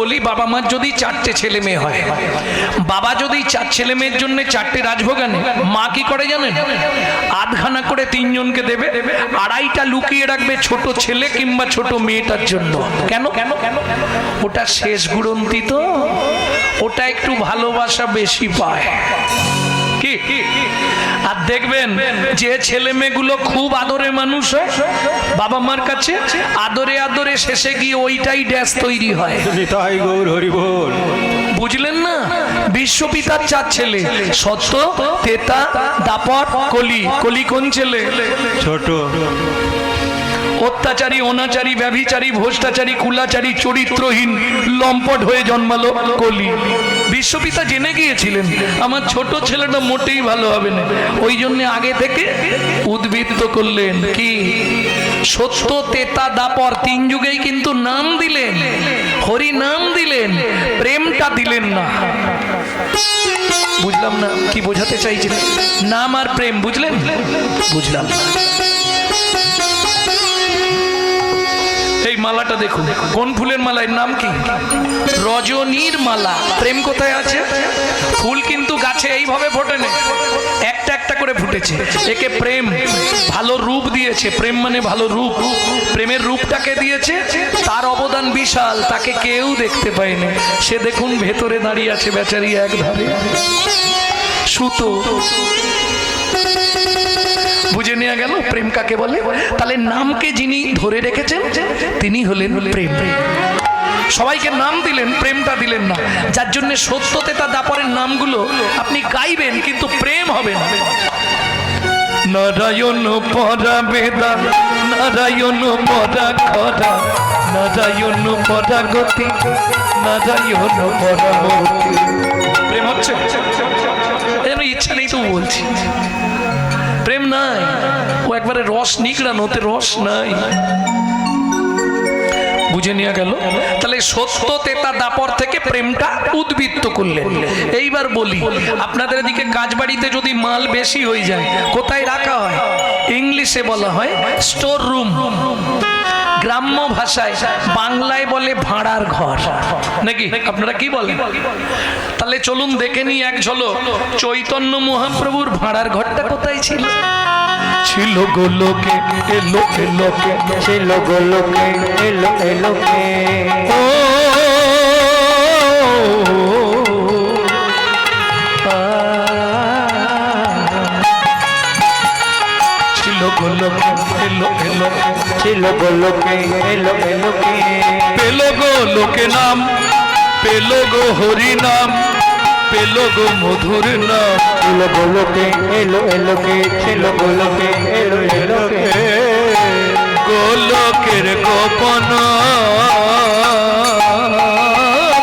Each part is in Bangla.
বলি বাবা মার যদি চারটে ছেলে মেয়ে হয়, বাবা যদি চার ছেলে মেয়ের জন্য চারটে রাজভোগ আনে, মা কি করে জানেন? আধখানা করে তিনজনকে দেবে, আড়াইটা লুকিয়ে রাখবে ছোট ছেলে কিংবা ছোট মেয়েটার জন্য। কেন? ওটা শেষ গুড়ন্তি তো, ওটা একটু ভালোবাসা বেশি পায়। কি আর দেখবেন যে ছেলে মেয়েগুলো খুব আদরে মানুষ হয় বাবা মার কাছে, আদরে আদরে শেষে গিয়ে ওইটাই ড্যাশ তৈরি হয়। বুঝলেন না? বিশ্বপিতার চার ছেলে, সত্য, তেতা, দাপট, কলি। কলি কোন ছেলে? ছোট। অত্যাচারী, অনাচারী, ব্যভিচারী, ভ্রষ্টাচারী, কুলাচারী, চরিত্রহীন, লম্পট হয়ে জন্মালো কলি। বিশ্বপিতা জেনে গিয়েছিলেন আমার ছোট ছেলেটা মোটেই ভালো হবে না, ওই জন্য আগে থেকে উদ্বৃত্ত করলেন কি সত্য, তেতা, দাপর তিন যুগেই কিন্তু নাম দিলেন, হরি নাম দিলেন, প্রেমটা দিলেন না। বুঝলাম না কি বোঝাতে চাইছিলেন? নাম আর প্রেম বুঝলেন? বুঝলাম না। এই মালাটা দেখুন, কোন ফুলের মালা? এর নাম কি? রজনীর মালা। প্রেম কোথায় আছে? ফুল কিন্তু গাছে এইভাবে ফোটে না, একটা একটা করে ফুটেছে। একে প্রেম ভালো রূপ দিয়েছে। প্রেম মানে ভালো রূপ। প্রেমের রূপটাকে দিয়েছে, তার অবদান বিশাল, তাকে কেউ দেখতে পায়নি। সে দেখুন ভেতরে দাঁড়িয়ে আছে বেচারি এক ধারে সুতো। বুঝে নেওয়া গেল প্রেম কাকে বলে। তাহলে নামকে যিনি ধরে রেখেছেন তিনি হলেন প্রেম। সবাইকে নাম দিলেন, প্রেমটা দিলেন না, যার জন্য সত্য, তেতা, দাপরের নামগুলো আপনি গাইবেন কিন্তু প্রেম হবে না। নারায়ণ পরা বেদা, নারায়ণ পরা খরা, নারায়ণ পরা গতি, নারায়ণ পরা মতি। প্রেম হচ্ছে? ইচ্ছা নেই তো বলছি, প্রেম নাই। ও একবারে রস নিগড়ানো, ওতে রস নাই। বুঝে নেওয়া গেল? তাহলে সত্য, তেতা, দাপর থেকে প্রেমটা উদ্বৃত্ত করলেন। এইবার বলি, আপনাদের এদিকে কাজবাড়িতে যদি মাল বেশি হয়ে যায় কোথায় রাখা হয়? ইংলিশে বলা হয় স্টোর রুম, গ্রাম্য ভাষায় বাংলায় বলে ভাড়ার ঘর, নাকি আপনারা কি বলেন? তাহলে চলুন দেখে নিই এক ঝলক চৈতন্য মহাপ্রভুর ভাড়ার ঘরটা কোথায় ছিল। ছিল গোলোকে, এলো এলোকে, ছিল গোলোকে, এলো এলোকে। ও ছিল গোলোকে, এলো এলোকে, ছিল গোলোকে, এলো এলোকে। পেলো গো লোকে নাম, পেলো গো হরি নাম, পেলো গো মধুর নাম। ছিল গোলোকে, এলো এলোকে, ছিল গোলোকে, এলো এলোকে। গোলকের গোপন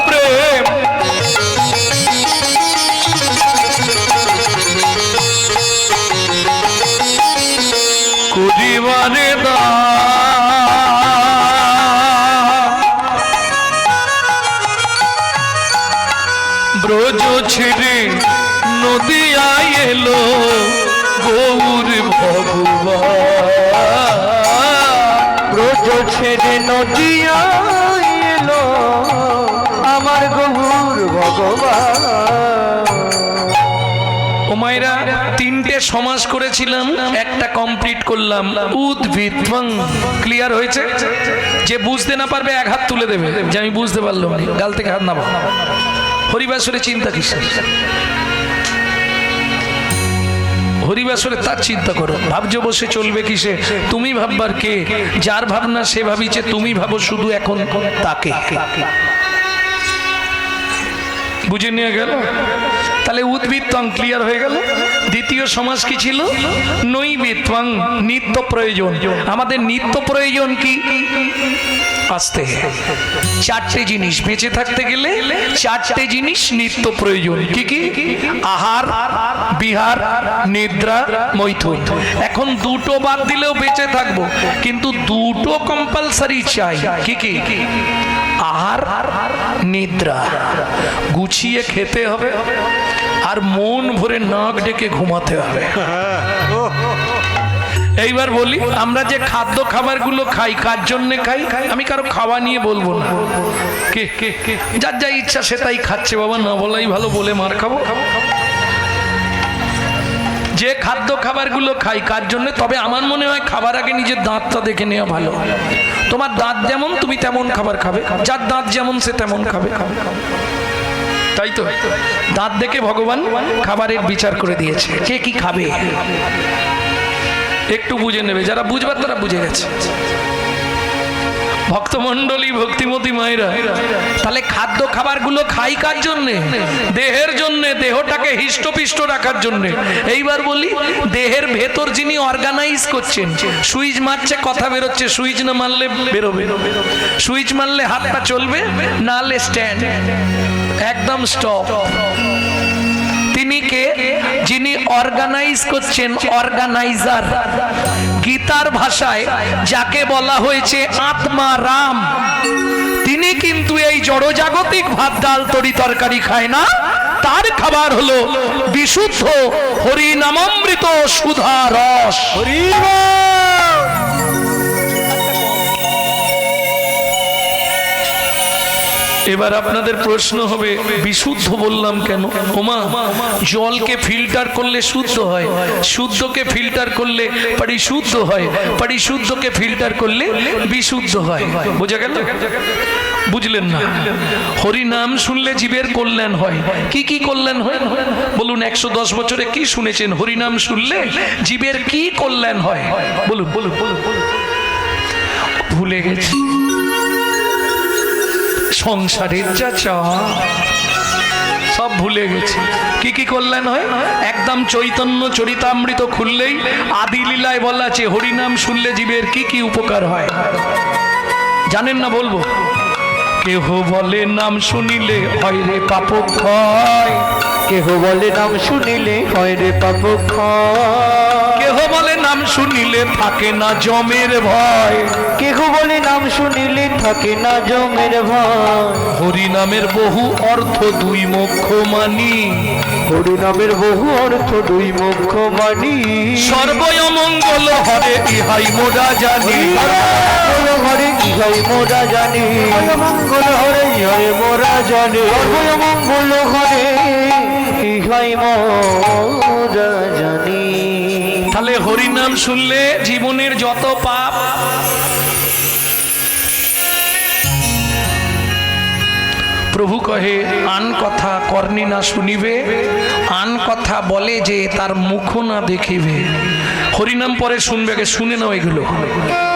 প্রেম কুদিবারে দা ব্রজ ছেড়ে নদিয়ায় এলো গৌর ভগবান। ব্রজ ছেড়ে নদিয়া এলো আমার গৌর ভগবান। ও মায়েরা, তিনটে সমাস করেছিলাম, একটা কমপ্লিট করলাম। উদ্ভিদং ক্লিয়ার হয়েছে? যে বুঝতে না পারবে এক হাত তুলে দেবে যে আমি বুঝতে পারলাম, গাল থেকে হাত নামাও। হরিবাসরে চিন্তা কিসের? হরিবাসরে তার চিন্তা করো। ভাবজ বসে চলবে কিসে? তুমি ভাববার কে? যার ভাবনা সে ভাবিছে, তুমি ভাবো শুধু এখন তাকে। বুঝে নিয়ে গেল? তাহলে উদ্বৃত্তং ক্লিয়ার হয়ে গেল। দ্বিতীয় সমাস কি ছিল? নৈবিত্বং, নিত্য প্রয়োজন। আমাদের নিত্য প্রয়োজন কি? আসতে চারটে জিনিস বেঁচে থাকতে গেলে, চারটে জিনিস নিত্য প্রয়োজন। কি কি? আহার, বিহার, নিদ্রা, মৈথুন। এখন দুটো বাদ দিলেও বেঁচে থাকবো, কিন্তু দুটো কম্পালসারি চাই। কি কি? আহার, নিদ্রা। গুছিয়ে খেতে হবে আর মন ভরে নাক ডেকে ঘুমাতে হবে। এইবার বলি, আমরা যে খাদ্য খাবারগুলো খাই কার জন্য খাই? আমি কারো খাওয়া নিয়ে বলবো না, কে কে কে যার যা ইচ্ছা সে তাই খাচ্ছে, বাবা না বলাই ভালো, বলে মার খাবো। যে খাদ্য খাবারগুলো খাই কার জন্য? তবে আমার মনে হয় খাবার আগে নিজের দাঁতটা দেখে নেওয়া ভালো। তোমার দাঁত যেমন তুমি তেমন খাবার খাবে, যার দাঁত যেমন সে তেমন খাবে, তাই তো? দাঁত দেখে ভগবান খাবারের বিচার করে দিয়েছে, কে কি খাবে একটু বুঝে নেবে, যারা বুঝবার তারা বুঝে গেছে। ভক্তমণ্ডলী, ভক্তিমতী মায়েরা, তাহলে খাদ্য খাবারগুলো খাই কার জন্যে? দেহের জন্যে, দেহটাকে হিষ্টপিষ্ট রাখার জন্যে। এইবার বলি, দেহের ভেতর যিনি অর্গানাইজ করছেন, সুইচ মারছে কথা বেরোচ্ছে, সুইচ না মারলে বেরোবে, সুইচ মারলে হাতটা চলবে, নাহলে স্ট্যান্ড, একদম স্টপ। তিনি কে? যিনি অর্গানাইজ করছেন, অর্গানাইজার। গীতার ভাষায় যাকে বলা হয়েছে আত্মা রাম, তিনি কিন্তু এই জড়জাগতিক ভাত ডাল তরি তরকারি খায় না। তার খাবার হলো বিশুদ্ধ হরি নামামৃত সুধা রস। এবার আপনাদের প্রশ্ন হবে, বিশুদ্ধ বললাম কেন? ওমা, জলকে ফিল্টার করলে শুদ্ধ হয়, শুদ্ধকে ফিল্টার করলে পরিশুদ্ধ হয়, পরিশুদ্ধকে ফিল্টার করলে বিশুদ্ধ হয়। বোঝা গেল? বুঝলেন না? হরি নাম শুনলে জীবের কল্যাণ হয়। কি কি কল্যাণ হয় বলুন? 110 বছরে কি শুনেছেন? হরি নাম শুনলে জীবের কি কল্যাণ হয় বলুন বলুন বলুন। ভুলে গেছি। সংসারের যা চাওয়া সব ভুলে গেছি। কি কি কল্যাণ হয়? একদম চৈতন্য চরিতামৃত খুললেই আদি লীলায় বলা আছে হরিনাম শুনলে জীবের কি কি উপকার হয়। জানেন না? বলবো। কেহ বলে নাম শুনিলে হয় রে পাপ ক্ষয়, কেহ বলে নাম শুনিলে হয় রে পাপ ক্ষয়, কেহ বলে নাম শুনিলে থাকে না জমের ভয়, কেহ বলে নাম শুনিলে থাকে না জমের ভয়। হরি নামের বহু অর্থ দুই মোক্ষ মানি, হরি নামের বহু অর্থ দুই মোক্ষ মানি, সর্বয় মঙ্গল হরে ইহাই মোরা জানি, মঙ্গল হরে ইহাই মোরা জানি, মঙ্গল হরে ইহাই মোরা জানি, সর্বয় মঙ্গল হরে ইহাই মোরা জানি। তাহলে হরিনাম শুনলে জীবনের যত পাপ, প্রভু কহে আন কথা কর্ণে না শুনিবে, আন কথা বলে যে তার মুখ না দেখিবে। হরিনাম পরে শুনবে, আগে শুনে নাও এগুলো।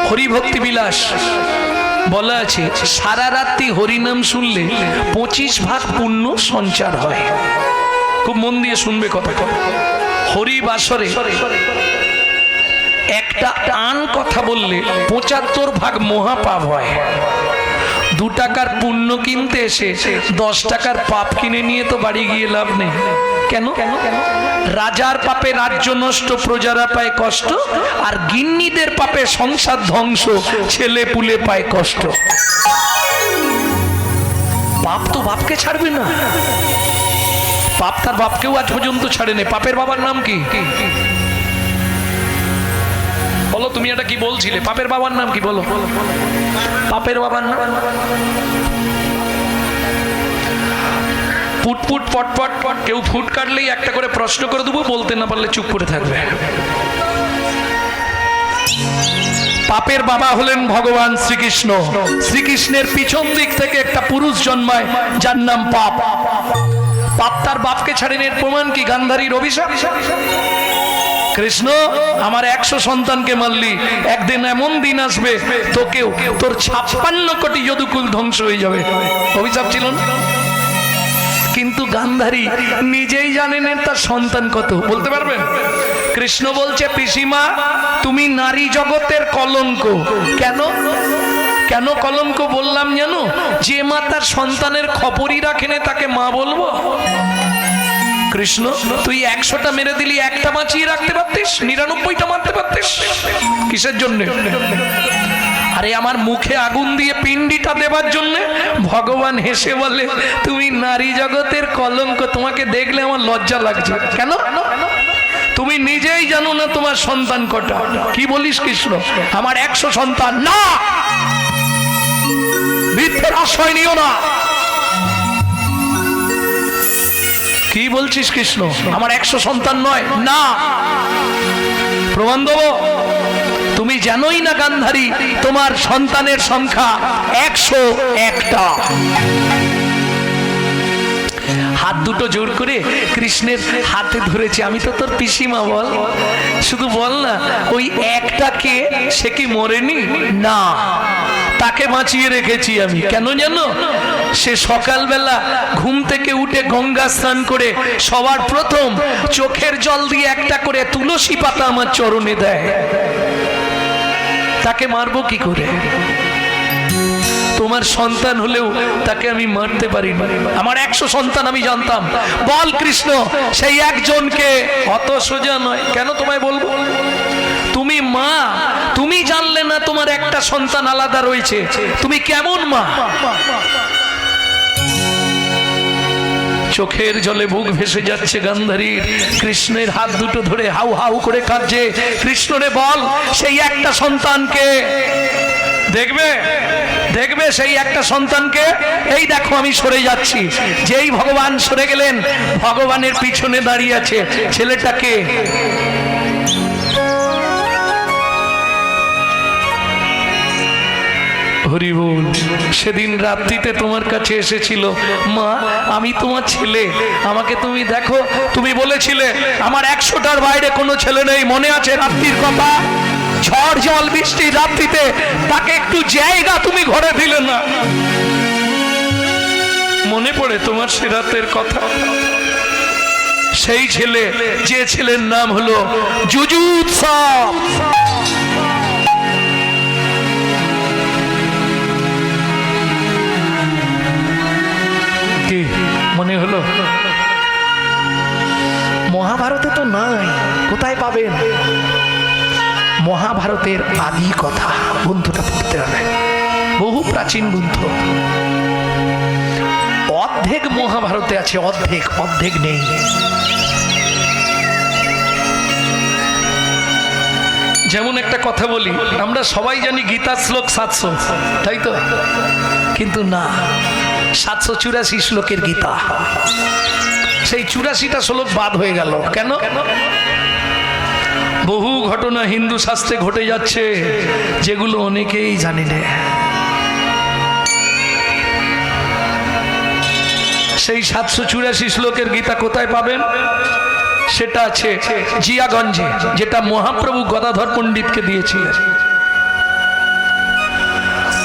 হরিভক্তি বিলাস বলা আছে সারা রাত্রি হরিনাম শুনলে 25 ভাগ পুণ্য সঞ্চার হয়। খুব মন দিয়ে শুনবে কথা। হরি বাসরে একটা আন কথা বললে 75 ভাগ মহাপাপ হয়। 2 টাকার পুণ্য কিনতে এসে 10 টাকার পাপ কিনে নিয়ে তো বাড়ি গিয়ে লাভ নেই। কেন? রাজার পাপে রাজ্য নষ্ট, প্রজারা পায় কষ্ট, আর গিন্নিদের পাপে সংসার ধ্বংস, ছেলে পুলে পায় কষ্ট। পাপ তো বাপকে ছাড়বে না, পাপ তার বাপকেও আজ পর্যন্ত ছাড়েনি। পাপের বাবার নাম কি? বলো তুমি, এটা কি বলছিলে? পাপের বাবার নাম কি? বলো। পাপের বাবার নাম পুটপুট পটপট পট। কেউ ফুট কাটলেই একটা করে প্রশ্ন করে দেবো, বলতে না পারলে চুপ করে থাকবে। পাপের বাবা হলেন ভগবান শ্রীকৃষ্ণ। শ্রীকৃষ্ণের পিছন দিক থেকে একটা পুরুষ জন্মায় যার নাম পাপ। পাপ তার বাপকে ছাড়েনি। এর প্রমাণ কি? গান্ধারীর অভিশাপ। কৃষ্ণ আমার 100 সন্তানকে মারলি, একদিন এমন দিন আসবে তোকেও, তোর 56 কোটি যদুকুল ধ্বংস হয়ে যাবে। অভিশাপ ছিল না? কিন্তু গান্ধারী নিজেই জানেন তার সন্তান কত। বলতে পারবেন? কৃষ্ণ বলছে পিসিমা তুমি নারী জগতের কলঙ্ক। কেন? কেন কলঙ্ক বললাম জানো? যে মা তার সন্তানের খবরই রাখেনি তাকে মা বলবো? কৃষ্ণ তুই 100টা মেরে দিলি, একটা বাঁচিয়ে রাখতে পারতিস, 99টা মারতে পারতিস। কিসের জন্য? আরে আমার মুখে আগুন দিয়ে পিণ্ডিটা দেবার জন্য। ভগবান হেসে বলে তুমি নারী জগতের কলঙ্ক, তোমাকে দেখলে আমার লজ্জা লাগছে। কেন? তুমি নিজেই জানো না তোমার সন্তান কটা। কি বলিস কৃষ্ণ? আমার 100 সন্তান। না, মিথ্যের আশ্রয় নিও না। কি বলছিস কৃষ্ণ? আমার 100 সন্তান নয়। না, প্রমাণ দেবো। তুমি জানোই না গান্ধারী, তোমার সন্তানের সংখ্যা 101টা। হাত দুটো জোর করে কৃষ্ণের হাতে ধরেছে। আমি তো তোর পিসিমা, বল, শুধু বল না, ওই একটাকে সে কি মরেনি? না, তাকে বাঁচিয়ে রেখেছি আমি। কেন জানো? সে সকালবেলা ঘুম থেকে উঠে গঙ্গা স্নান করে সবার প্রথম চোখের জল দিয়ে একটা করে তুলসী পাতা আমার চরণে দেয়। তাকে মারবো কি করে? তোমার সন্তান হলেও তাকে আমি মারতে পারি না। আমার 100 সন্তান আমি জানতাম। বল কৃষ্ণ, সেই একজনকে। অত সোজা নয়। কেন তোমায় বলবো? তুমি মা, তুমি জানলে না তোমার একটা সন্তান আলাদা রয়েছে। তুমি কেমন মা? চোখের জলে বুক ভেসে যাচ্ছে গান্ধারীর। কৃষ্ণের হাত দুটো ধরে হাউ হাউ করে কাঁদছে। কৃষ্ণরে বল, সেই একটা সন্তানকে দেখবে, দেখবে সেই একটা সন্তানকে। এই দেখো আমি সরে যাচ্ছি। যেই ভগবান সরে গেলেন, ভগবানের পিছনে দাঁড়িয়ে আছে ছেলেটাকে। হরি বল। সেদিন রাত্রিতে তোমার কাছে এসেছিল, মা আমি তোমার ছেলে, আমাকে তুমি দেখো। তুমি বলেছিলে আমার 100টার বাইরে কোনো ছেলে নেই। মনে আছে রাত্রির কথা? ঝড় জল বৃষ্টি রাত্রিতে তাকে একটু জায়গা তুমি ঘরে দিলে না। মনে পড়ে তোমার সে রাতের কথা? সেই ছেলে, যে ছেলের নাম হলো যুযুৎসব। কি মনে হলো? মহাভারতে তো নাই, কোথায় পাবেন? মহাভারতের আদি কথা গ্রন্থটা পড়তে হবে, বহু প্রাচীন গ্রন্থ। অর্ধেক মহাভারতে আছে, অর্ধেক, অর্ধেক নেই। যেমন একটা কথা বলি, আমরা সবাই জানি গীতা শ্লোক 700, তাই তো? কিন্তু না, 784 শ্লোকের গীতা। সেই 84টা শ্লোক বাদ হয়ে গেল। কেন? বহু ঘটনা হিন্দু শাস্ত্রে ঘটে যাচ্ছে যেগুলো অনেকেই জানি না। সেই 784 শ্লোকের গীতা কোথায় পাবেন? সেটা আছে জিয়াগঞ্জে, যেটা মহাপ্রভু গদাধর পণ্ডিতকে দিয়েছিলেন।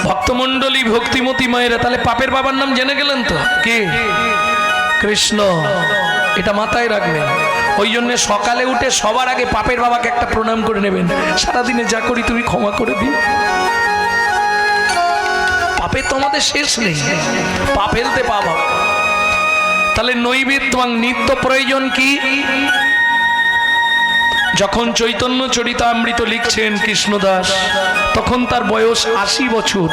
ভক্তমণ্ডলী, ভক্তিমতী মায়েরা, তাহলে পাপের বাবার নাম জেনে গেলেন তো? কে? কৃষ্ণ। এটা মাথায় রাখবেন। ওই জন্য সকালে উঠে সবার আগে পাপের বাবাকে একটা প্রণাম করে নেবেন। সারাদিনে যা করি তুমি ক্ষমা করে দিন। পাপের তো আমাদের শেষ নেই, পাপ ফেলতে পাপ। তাহলে নৈবেদ্যং নিত্য প্রয়োজন কি? যখন চৈতন্য চরিতামৃত লিখছেন কৃষ্ণদাস, তখন তার বয়স 80 বছর।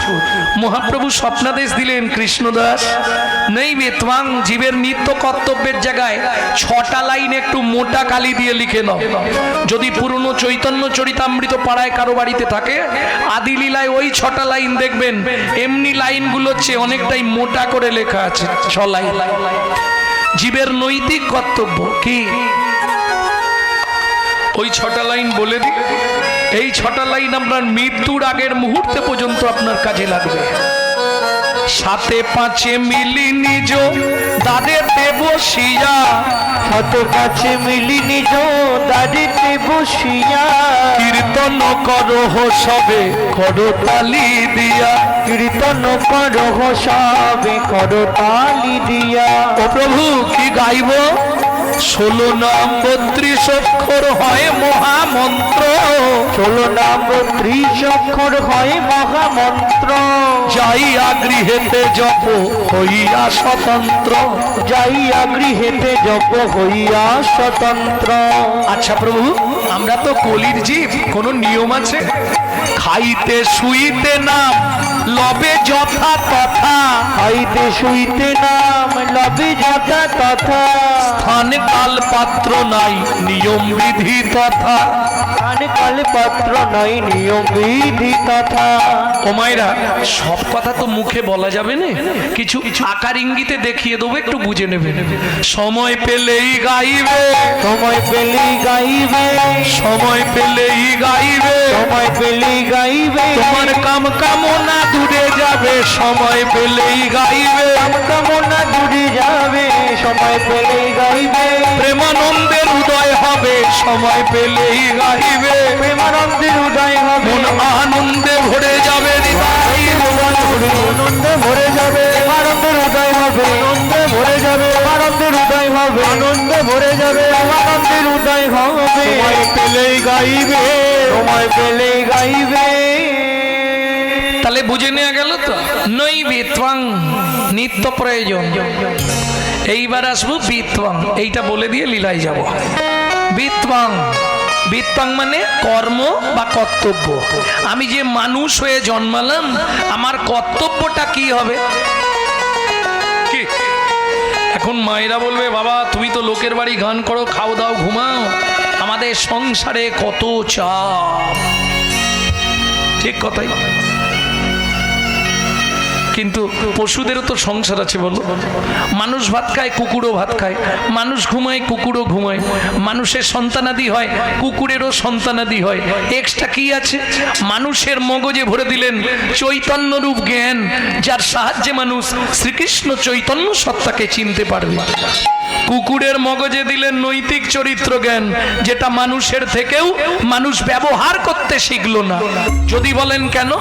মহাপ্রভু স্বপ্নাদেশ দিলেন, কৃষ্ণদাস নৈবেদ্যং, জীবের নিত্য কর্তব্যের জায়গায় 6টা লাইন একটু মোটা কালি দিয়ে লিখে নাও। যদি পুরনো চৈতন্য চরিতামৃত পাড়ায় কারো বাড়িতে থাকে, আদি লীলায় ওই 6টা লাইন দেখবেন এমনি লাইনগুলোর চেয়ে অনেকটাই মোটা করে লেখা আছে। 6 লাইন। জীবের নৈতিক কর্তব্য কি? ওই 6টা লাইন বলে দিই। এই 6টা লাইন আপনার মৃত্যুর আগের মুহূর্তে পর্যন্ত আপনার কাজে লাগবে। 7 5 মিলি নিজ দাঁড়েতে বসিয়া, 7 5 মিলি নিজ দাঁড়িতে বসিয়া, কীর্তন করহ সবে করতালি দিয়া, কীর্তন করহ সবে করতালি দিয়া। ও প্রভু কি গাইব? 16 নাম 32 অক্ষর হয় মহামন্ত্র, 16 নাম 30 অক্ষর হয় মহামন্ত্র। যাইয়া গৃহেতে জপ হইয়া স্বতন্ত্র, যাইয়া গৃহেতে জপ হইয়া স্বতন্ত্র। আচ্ছা প্রভু, আমরা তো কলির জীব, কোনো নিয়ম আছে? খাইতে শুইতে নাম লবে যথা তথা, খাইতে শুইতে নাম লবে যথা তথা, স্থান কাল পাত্র নাই নিয়ম বিধি তথা। কাল পাত্র নাই নিয়ম বিধি তথা। ও মায়েরা, সব কথা তো মুখে বলা যাবে না, কিছু আকার ইঙ্গিতে দেখিয়ে দেবো, একটু বুঝে নেবে। সময় পেলেই গাইবে, সময় পেলেই গাইবে, সময় পেলেই গাইবে, সময় পেলেই গাইবে, তোমার কাম কামনা দূরে যাবে, সময় পেলেই গাইবে, কামনা দূরে যাবে, সময় পেলেই গাইবে, প্রেমানন্দের উদয় হবে, সময় পেলেই গাইবে, প্রেমানন্দের উদয় হবে, মন আনন্দে ভরে যাবে, আনন্দে ভরে যাবে, আনন্দের উদয় হবে, আনন্দে ভরে যাবে, আনন্দের উদয় হবে, আনন্দে ভরে যাবে, আনন্দের উদয় হবে, সময় পেলেই গাইবে, সময় পেলেই গাইবে। তাহলে বুঝে নেওয়া গেল তো নই বিত্বাং নিত্য প্রয়োজন। এইবার আসবো বিত্বাং, এইটা বলে দিয়ে লীলায় যাব। বিত্বাং, বিত্বাং মানে কর্ম বা কর্তব্য। আমি যে মানুষ হয়ে জন্মালাম, আমার কর্তব্যটা কি হবে? কি এখন মায়েরা বলবে, বাবা তুমি তো লোকের বাড়ি গান করো, খাও দাও ঘুমাও, আমাদের সংসারে কত চাপ। ঠিক কথাই, কিন্তু পশুদেরও তো সংসার আছে বলো। মানুষ ভাত খায়, কুকুরও ভাত খায়, মানুষ ঘুমায়, কুকুরও ঘুমায়, মানুষের সন্তানাদি হয়, কুকুরেরও সন্তানাদি হয়। এক্সট্রা কি আছে? মানুষের মগজে ভরে দিলেন চৈতন্যরূপ জ্ঞান, যার সাহায্যে মানুষ শ্রীকৃষ্ণ চৈতন্য সত্তাকে চিনতে পারবে। কুকুরের মগজে দিলেন নৈতিক চরিত্র জ্ঞান, যেটা মানুষের থেকেও মানুষ ব্যবহার করতে শিখলো না। যদি বলেন কেন,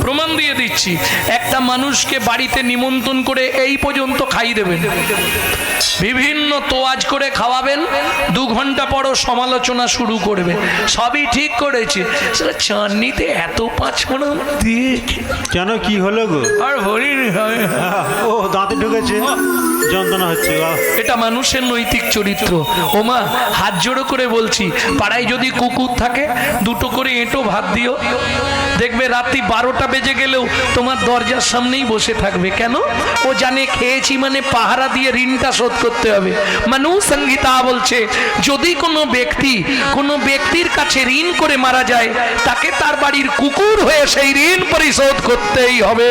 প্রমাণ দিয়ে দিচ্ছি। একটা মানুষকে বাড়িতে নিমন্ত্রণ করে এই পর্যন্ত খাইয়ে দেবেন, বিভিন্ন তোয়াজ করে খাওয়াবেন, 2 ঘন্টা পরও সমালোচনা শুরু করবে, সবই ঠিক করেছে, সেটা চাটনিতে এত 5 ফোড়ন দিয়ে কেন, কি হলো গো? আর হরিণ হয়। ও দাঁতে ঢুকেছে, যন্ত্রণা হচ্ছে। এটা মানুষের নৈতিক চরিত্র। ওমা, হাত জোড়ো করে বলছি, পাড়ায় যদি কুকুর থাকে 2টো করে এঁটো ভাত দিও, দেখবে রাত্রি 12টা বেজে গেলেও তোমার দরজার সামনেই বসে থাকবে। কেন? ও জানে খেয়েছি মানে পাহারা দিয়ে ঋণটা শোধ করতে হবে। মানুষ সংহিতা বলছে, যদি কোনো ব্যক্তির কাছে ঋণ করে মারা যায়, তাকে তার বাড়ির কুকুর হয়ে সেই ঋণ পরিশোধ করতেই হবে।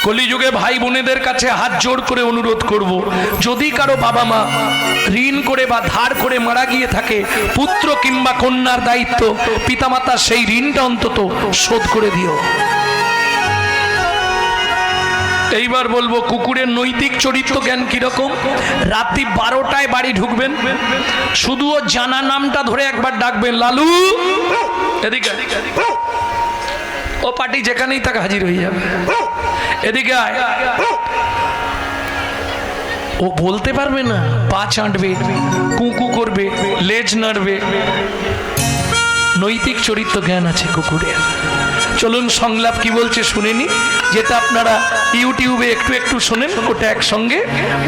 কলিযুগে ভাই বোনেদের কাছে হাত জোড় করে অনুরোধ করব, যদি কারো বাবা মা ঋণ করে বা ধার করে মারা গিয়ে থাকে, পুত্র কিংবা কন্যার দায়িত্ব পিতামাতার সেই ঋণটা অন্তত শোধ করে দিও। এইবার বলবো কুকুরের নৈতিক চরিত্র জ্ঞান কিরকম। রাত্রি 12টায় বাড়ি ঢুকবেন, শুধু ও জানা নামটা ধরে একবার ডাকবেন, লালু এদিকে, ও পার্টি যেখানেই তাকে হাজির হয়ে যাবে, এদিকে আয়। ও বলতে পারবে না, পা চাঁটবে, কুকু করবে, লেজ নাড়বে। নৈতিক চরিত্র জ্ঞান আছে কুকুরের। চলুন সংলাপ কি বলছে শুনেনি, যেটা আপনারা ইউটিউবে একটু একটু শোনেন, ওটা একসঙ্গে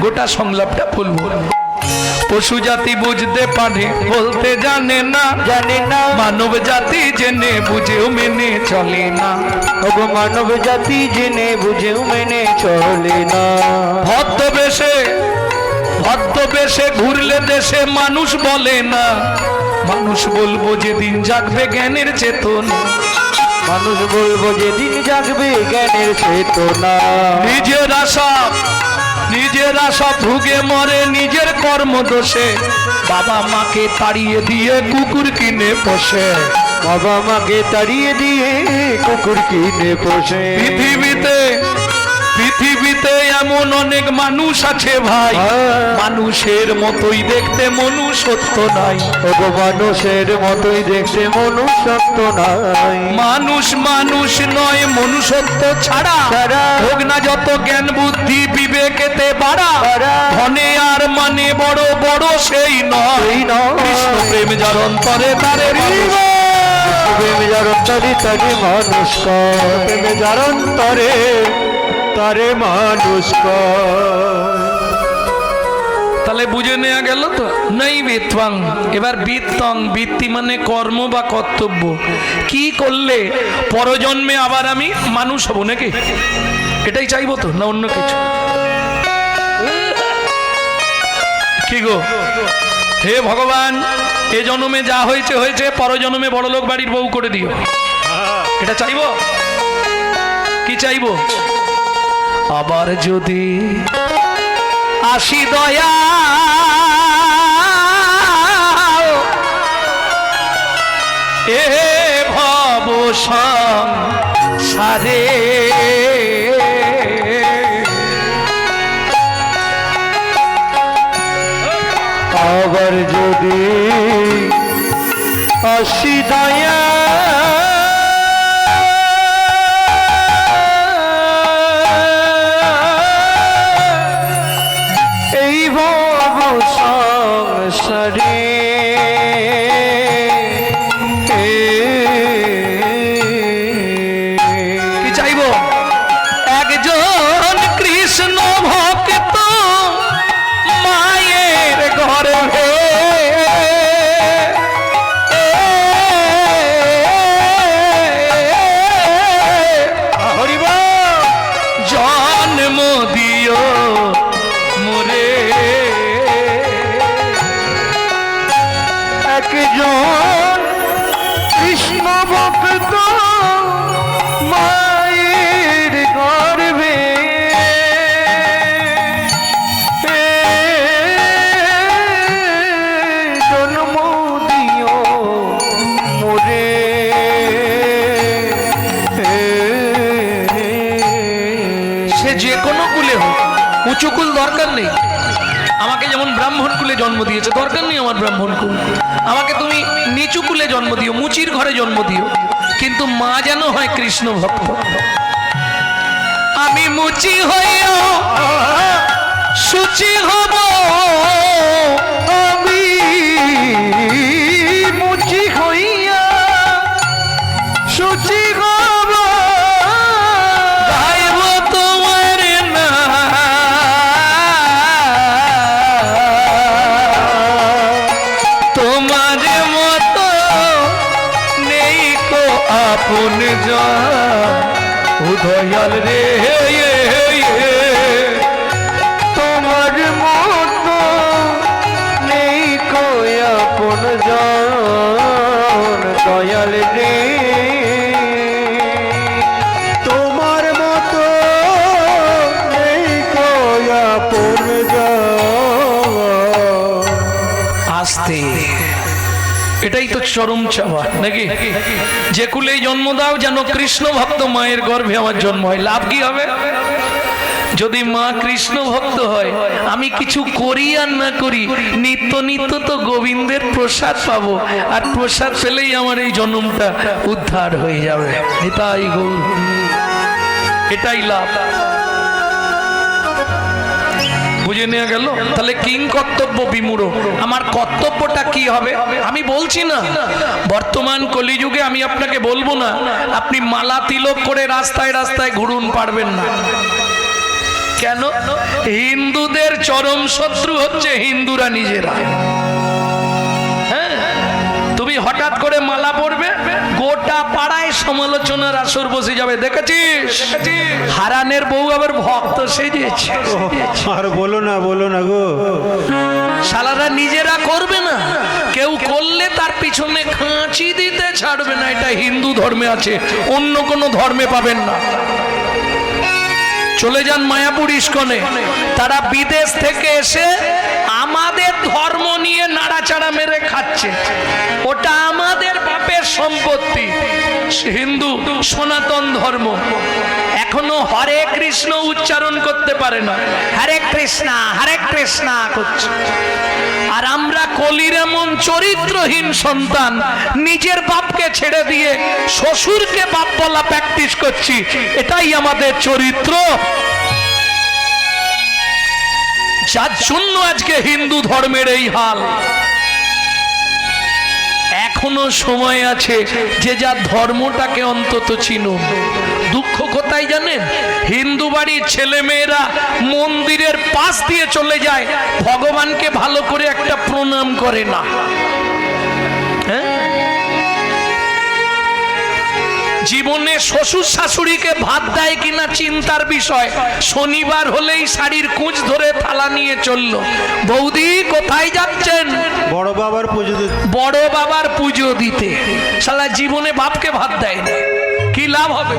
গোটা সংলাপটা বলবো। পশু জাতি বুঝতে পারে, বলতে জানে না, মানব জাতি জেনে বুঝেও মেনে চলে না। ওগো মানব জাতি জেনে বুঝেও মেনে চলে না। ভদ্রবেশে ঘুরলে দেশে মানুষ বলে না, মানুষ বলবো যেদিন জাগবে জ্ঞানের চেতনা, মানুষ বলবো যেদিন জাগবে জ্ঞানের চেতনা। নিজের আশা ভুগে মরে নিজের কর্ম দোষে, বাবা মাকে তাড়িয়ে দিয়ে কুকুর কিনে পোষে, বাবা মাকে তাড়িয়ে দিয়ে কুকুর কিনে পোষে। পৃথিবীতে এমন অনেক মানুষ আছে ভাই, মানুষের মতোই দেখতে মনুষ্যত্ব নাই। ওগো মানুষের মতোই দেখতে মনুষ্যত্ব নাই। মানুষ নয়, মনুষ্যত্ব ছাড়া হোক না যত জ্ঞান বুদ্ধি বিবেকেতে বাড়া, ধনে আর মানে বড় বড় সেই নয়। কৃষ্ণ প্রেম যার অন্তরে তারে প্রেম যার অন্তরে তারে মানুষ কর, প্রেম যার অন্তরে তারে মানুষ কর। তাহলে বুঝে নেওয়া গেল তো নাই বিত্বাং। এবার বিত্তং, বৃত্তি মানে কর্ম বা কর্তব্য। কি করলে পরজন্মে আবার আমি মানুষ হব নাকি? এটাই চাইবো তো, না অন্য কিছু? কি গো, হে ভগবান, এ জন্মে যা হয়েছে হয়েছে, পরজন্মে বড়লোক বাড়ির বউ করে দিও, এটা চাইবো? কি চাইবো? আবার যদি আসি দয়া এ ভব সংসারে, আবার যদি আসি দয়া এই ভব সংসারে, কি চাইবো? একজন কৃষ্ণ ভক্ত মায়ের গর্ভে জন্ম দিও মোরে। একজন কৃষ্ণ ভক্ত মায়ের গর্ভে জন্ম দিও মোরে। সে যে কোনো কুলে হোক, উঁচু কুল দরকার নেই। আমাকে যেমন ব্রাহ্মণ কুলে জন্ম দিয়েছে, দরকার নেই আমার ব্রাহ্মণ কুল। আমাকে তুমি নিচু কুলে জন্ম দিও, মুচির ঘরে জন্ম দিও, কিন্তু মা যেন হয় কৃষ্ণ ভক্ত। আমি মুচি হইও সুচি হব, আমি মুচি হইয়া সুচি হব, গাইব তোমার নাম। তোমার মতো নেই কো আপন জন, উদয়াল রে তোমার মতো নেই কই আপন জন, দয়াল রে তোমার মতো নেই কই আপন জন। আসতে, এটাই তো চরম চাওয়া নাকি? যে কুলেই জন্ম দাও যেন কৃষ্ণ ভক্ত মায়ের গর্ভে আমার জন্ম হয়। লাভ কি হবে? যদি মা কৃষ্ণ ভক্ত হয়, আমি কিছু করি আর না করি, নিত্য নিত্য তো গোবিন্দের প্রসাদ পাবো, আর প্রসাদ পেলেই আমার এই জন্মটা উদ্ধার হয়ে যাবে। এটাই গৌর, এটাই লাভ। বুঝে নেওয়া গেল? তাহলে কিং কর্তব্য বিমূঢ়, আমার কর্তব্যটা কি হবে? আমি বলছি না বর্তমান কলিযুগে আমি আপনাকে বলবো না আপনি মালা তিলক করে রাস্তায় রাস্তায় ঘুরুন, পারবেন না। কেন? হিন্দুদের চরম শত্রু হচ্ছে হিন্দুরা নিজেরা। হ্যাঁ, তুমি হঠাৎ করে মালা পরবে, গোটা পাড়ায় সমালোচনার আসর বসে যাবে। দেখেছিস হারানের বউ আবার ভক্ত সেজেছে। আর বলো না গো, শালারা নিজেরা করবে না, কেউ করলে তার পিছনে খাঁচি দিতে ছাড়বে না। এটা হিন্দু ধর্মে আছে, অন্য কোনো ধর্মে পাবেন না। চলে যান মায়াপুর ইস্কনে, তারা বিদেশ থেকে এসে আমাদের ধর্ম নিয়ে নাড়াচাড়া মেরে খাচ্ছে। ওটা আমাদের বাপের সম্পত্তি। হিন্দু সনাতন ধর্ম এখনো হরে কৃষ্ণ উচ্চারণ করতে পারে না, হরে কৃষ্ণা করছে। আর আমরা কলির এমন চরিত্রহীন সন্তান, নিজের বাপকে ছেড়ে দিয়ে শ্বশুরকে বাপ বলা প্র্যাকটিস করছি। এটাই আমাদের চরিত্র, যার জন্য আজকে হিন্দু ধর্মের এই হাল। এখনো সময় আছে যে যার ধর্মটাকে অন্তত চিনুন। দুঃখ কোথায় জানেন? হিন্দু বাড়ির ছেলেমেয়েরা মন্দিরের পাশ দিয়ে চলে যায়, ভগবানকে ভালো করে একটা প্রণাম করে না। হ্যাঁ, জীবনে শ্বশুর শাশুড়িকে ভাত দেয় কিনা চিন্তার বিষয়। শনিবার হলেই শাড়ির কুঁচ ধরে থালা নিয়ে চললো, বৌদি কোথায় যাচ্ছেন? বড় বাবার পুজো দিতে। বড় বাবার পুজো দিতে। শালা জীবনে বাপকে ভাত দেয় না, কি লাভ হবে?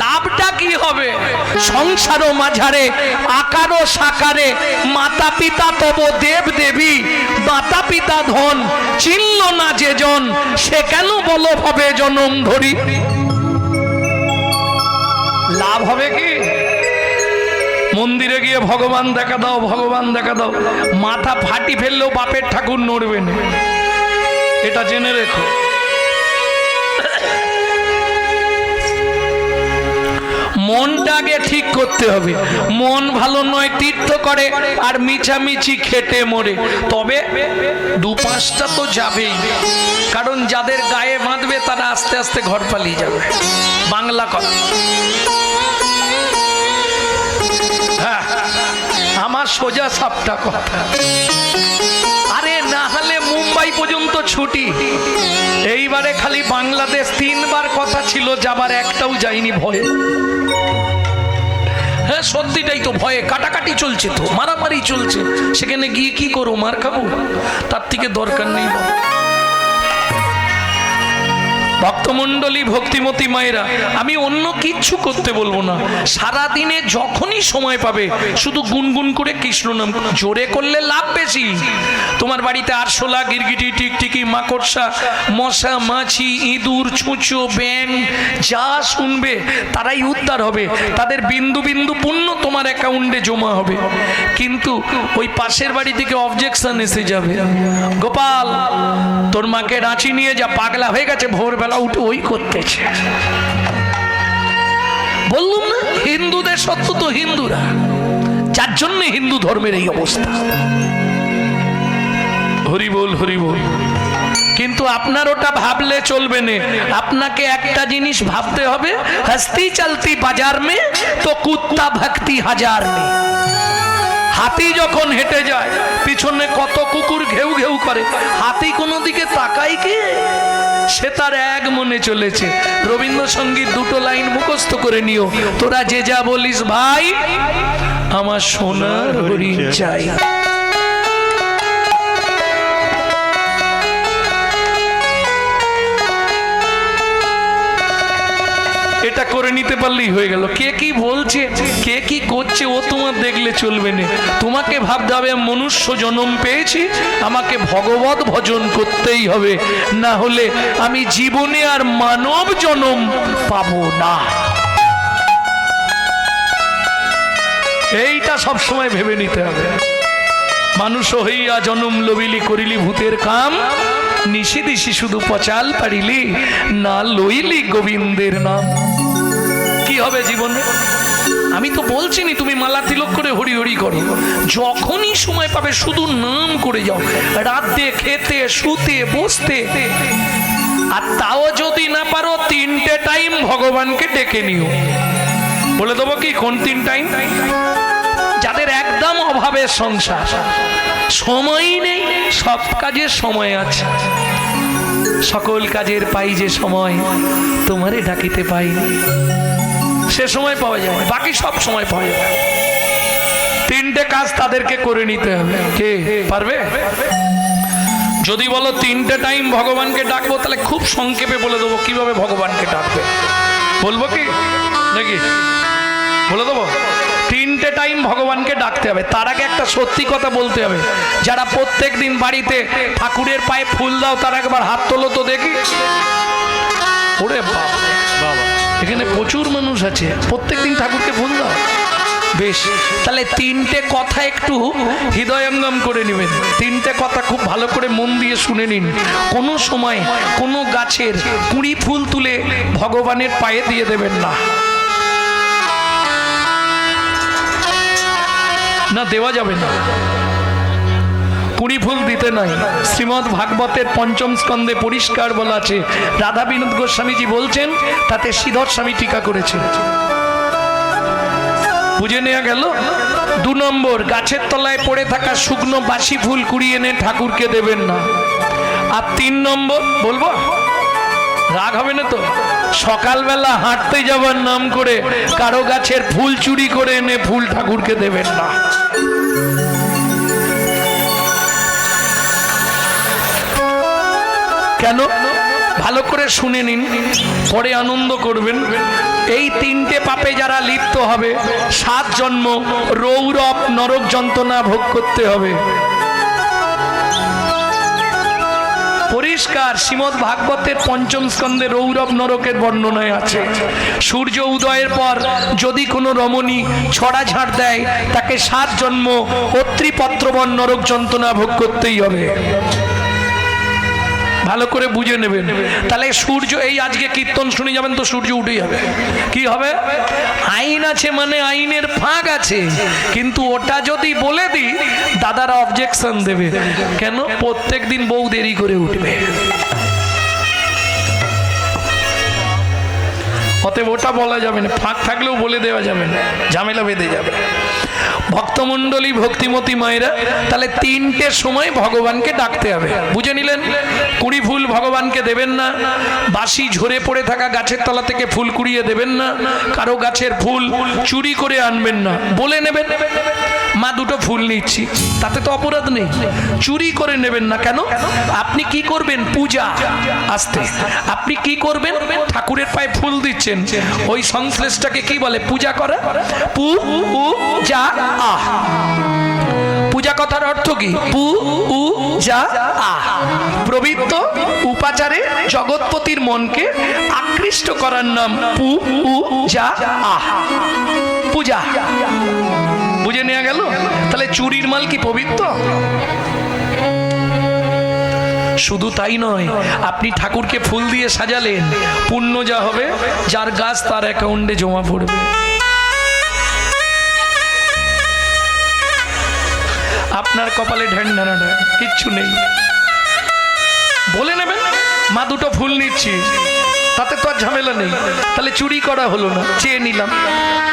লাভটা কি হবে? সংসার ও মাঝারে আকার ও সাকারে মাতা পিতা তব দেব দেবী, মাতা পিতা ধন চিনল না যে জন, সে কেন বল হবে জনম ধরি। লাভ হবে কি? মন্দিরে গিয়ে ভগবান দেখা দাও, ভগবান দেখা দাও, মাথা ফাটি ফেললেও বাপের ঠাকুর নড়বে না, এটা জেনে রেখো। মনটাকে ঠিক করতে হবে। মন ভালো নয় তীর্থ করে আর মিছামিছি খেটে মরে, তবে দু পাঁচটা তো যাবেই, কারণ যাদের গায়ে বাঁধবে তারা আস্তে আস্তে ঘর পালিয়ে যাবে। বাংলা কথা। হ্যাঁ, আমার সোজা সাপটা কথা। আরে না হলে মুম্বাই পর্যন্ত ছুটি, এইবারে খালি বাংলাদেশ 3 বার কথা ছিল, যাবার একটাও যায়নি ভয়ে। হ্যাঁ সত্যিটাই তো, ভয়ে কাটাকাটি চলছে, তো মারামারি চলছে, সেখানে গিয়ে কি করো? মার খাবো? তার থেকে দরকার নেই। ভক্তমণ্ডলী, ভক্তিমতী মায়েরা, আমি অন্য কিচ্ছু করতে বলবো না। সারা দিনে যখনই সময় পাবে শুধু গুনগুন করে কৃষ্ণ নাম। জোরে করলে লাভ বেশি। তোমার বাড়িতে আরশোলা, গিরগিটি, টিকটিকি, মাকড়সা, মশা, মাছি, ইঁদুর, ছুঁচো, ব্যাঙ যা শুনবে তারাই উদ্ধার হবে, তাদের বিন্দু বিন্দু পুণ্য তোমার অ্যাকাউন্টে জমা হবে। কিন্তু ওই পাশের বাড়ি থেকে অবজেকশন এসে যাবে, গোপাল তোর মাকে রাঁচি নিয়ে যা, পাগলা হয়ে গেছে, ভোরবেলা উঠে ওই করতেছে। বললুম না, হিন্দুদের সত্য তো হিন্দুরা, যার জন্য হিন্দু ধর্মের এই অবস্থা। হরি বল, হরি বল। কিন্তু আপনার ওটা ভাবলে চলবে না, আপনাকে একটা জিনিস ভাবতে হবে, হস্তি চলতি বাজার মে তো কুত্তা ভক্তি হাজার মে। হাতি যখন হেঁটে যায় পিছনে কত কুকুর ঘেউ ঘেউ করে, হাতি কোনো দিকে তাকায় কি? সে তার এক মনে চলেছে। রবীন্দ্রসঙ্গীত 2টো লাইন মুখস্থ করে নিও, তোরা যে যা বলিস ভাই, আমার সোনার হরিণ চাই। এটা করে নিতে পারলেই হয়ে গেল। কে কি বলছে, কে কি করছে ও তোমার দেখলে চলবে না। তোমাকে ভাবতে হবে মনুষ্য জন্ম পেয়েছি, আমাকে ভগবত ভজন করতেই হবে, না হলে আমি জীবনে আর মানব জন্ম পাবো না। এইটা সব সময় ভেবে নিতে হবে। মানুষ হইয়া জনম লবিলি করিলি ভূতের কাম, নিশি দিশি শুধু পচাল পারিলি না লইলি গোবিন্দের নাম। কি হবে জীবনে? আমি তো বলছি নি তুমি মালা তিলক করে হরি হরি করো, যখনই সময় পাবে শুধু নাম করে যাও, রাতে খেতে শুতে বসতে। আর তাও যদি না পারো 3টে টাইম ভগবানকে ডেকে নিও। বলে দেবো কি কোন 3 টাইম? যাদের একদম অভাবের সংসার, সময় নেই, সব কাজের সময় আছে, সকল কাজের পাই যে সময়, তোমারে ডাকিতে পাই, সে সময় পাওয়া যায়, বাকি সব সময় পাওয়া যায়। 3টে কাজ তাদেরকে করে নিতে হবে। কে পারবে? যদি বলো 3টে টাইম ভগবানকে ডাকবো, তাহলে খুব সংক্ষেপে বলে দেবো কিভাবে ভগবানকে ডাকবে। বলবো কি নাকি? বলে দেবো 3টে টাইম ভগবানকে ডাকতে হবে। তার আগে একটা সত্যি কথা বলতে হবে, যারা প্রত্যেক দিন বাড়িতে ঠাকুরের পায়ে ফুল দাও তারা একবার হাত তোলো তো দেখি। ওরে বাবা, এখানে প্রচুর মানুষ আছে, প্রত্যেক দিন ঠাকুরকে ফুল দাও। বেশ, তাহলে 3টে কথা একটু হৃদয়ঙ্গম করে নেবেন। 3টে কথা খুব ভালো করে মন দিয়ে শুনে নিন। কোনো সময় কোনো গাছের কুঁড়ি ফুল তুলে ভগবানের পায়ে দিয়ে দেবেন না, না দেওয়া যাবে না, কুঁড়ি ফুল দিতে নাই। শ্রীমদ্ ভাগবতের 5ম স্কন্ধে পরিষ্কার বলা আছে, রাধা বিনোদ গোস্বামীজি বলছেন, তাতে শ্রীধর স্বামী টিকা করেছেন। বুঝে নেওয়া গেল। 2 নম্বর, গাছের তলায় পড়ে থাকা শুকনো বাসি ফুল কুড়িয়ে এনে ঠাকুরকে দেবেন না। আর 3 নম্বর বলবো, রাগ হবে না তো, সকালবেলা হাঁটতে যাবার নাম করে কারো গাছের ফুল চুরি করে এনে ফুল ঠাকুরকে দেবেন না। কেন? ভালো করে শুনে নিন, পরে আনন্দ করবেন। এই 3টে পাপে যারা লিপ্ত হবে 7 জন্ম রৌরব নরক যন্ত্রণা ভোগ করতে হবে। পরিষ্কার শ্রীমদ্ ভাগবতের 5ম স্কন্ধে রৌরব নরকের বর্ণনায় আছে। সূর্য উদয়ের পর যদি কোনো রমণী ছড়া ঝাড় দেয় তাকে 7 জন্ম অত্রিপত্রবন নরক যন্ত্রণা ভোগ করতেই হবে। ভালো করে বুঝে নেবেন। তাহলে সূর্য, এই আজকে কীর্তন শুনে যাবেন তো সূর্য উঠে যাবে। কি হবে? আইন আছে মানে আইনের ফাঁক আছে, কিন্তু ওটা যদি বলে দিই দাদারা অবজেকশন দেবে। কেন? প্রত্যেক দিন বউ দেরি করে উঠবে, অতএব ওটা বলা যাবে না। ফাঁক থাকলেও বলে দেওয়া যাবে না, ঝামেলা বেঁধে যাবে। ভক্তমণ্ডলী ভক্তিমতী মায়েরা, তাহলে 3টে সময় ভগবানকে ডাকতে হবে। বুঝে নিলেন? 20 ফুল ভগবানকে দেবেন না, বাসি ঝরে পড়ে থাকা গাছের তলা থেকে ফুল কুড়িয়ে দেবেন না, কারো গাছের ফুল চুরি করে আনবেন না, বলে নেবেন মা 2টো ফুল নিচ্ছি, তাতে তো অপরাধ নেই। চুরি করে নেবেন না। কেন? আপনি কি করবেন? পূজা। আস্তে, আপনি কি করবেন? ঠাকুরের পায়ে ফুল দিচ্ছেন, ওই সংশ্লেষটাকে কি বলে? পূজা করা। পূজা। পূজা কথার অর্থ কি? পূজা। প্রবৃত্ত উপাচারে জগৎপতির মনকে আকৃষ্ট করার নাম পূজা। পূজা। বুঝে নেওয়া গেল? তাহলে চুরির মাল কি পবিত্র? শুধু তাই নয়, আপনি ঠাকুরকে ফুল দিয়ে সাজালেন, পুণ্য যা হবে যার গাছ তার অ্যাকাউন্টে জমা পড়বে। আপনার কপালে ঢ্যান ঢানা কিচ্ছু নেই, বলে নেবেন মা 2টো ফুল নিচ্ছি, তাতে তো আর ঝামেলা নেই। তাহলে চুরি করা হলো না, চেয়ে নিলাম,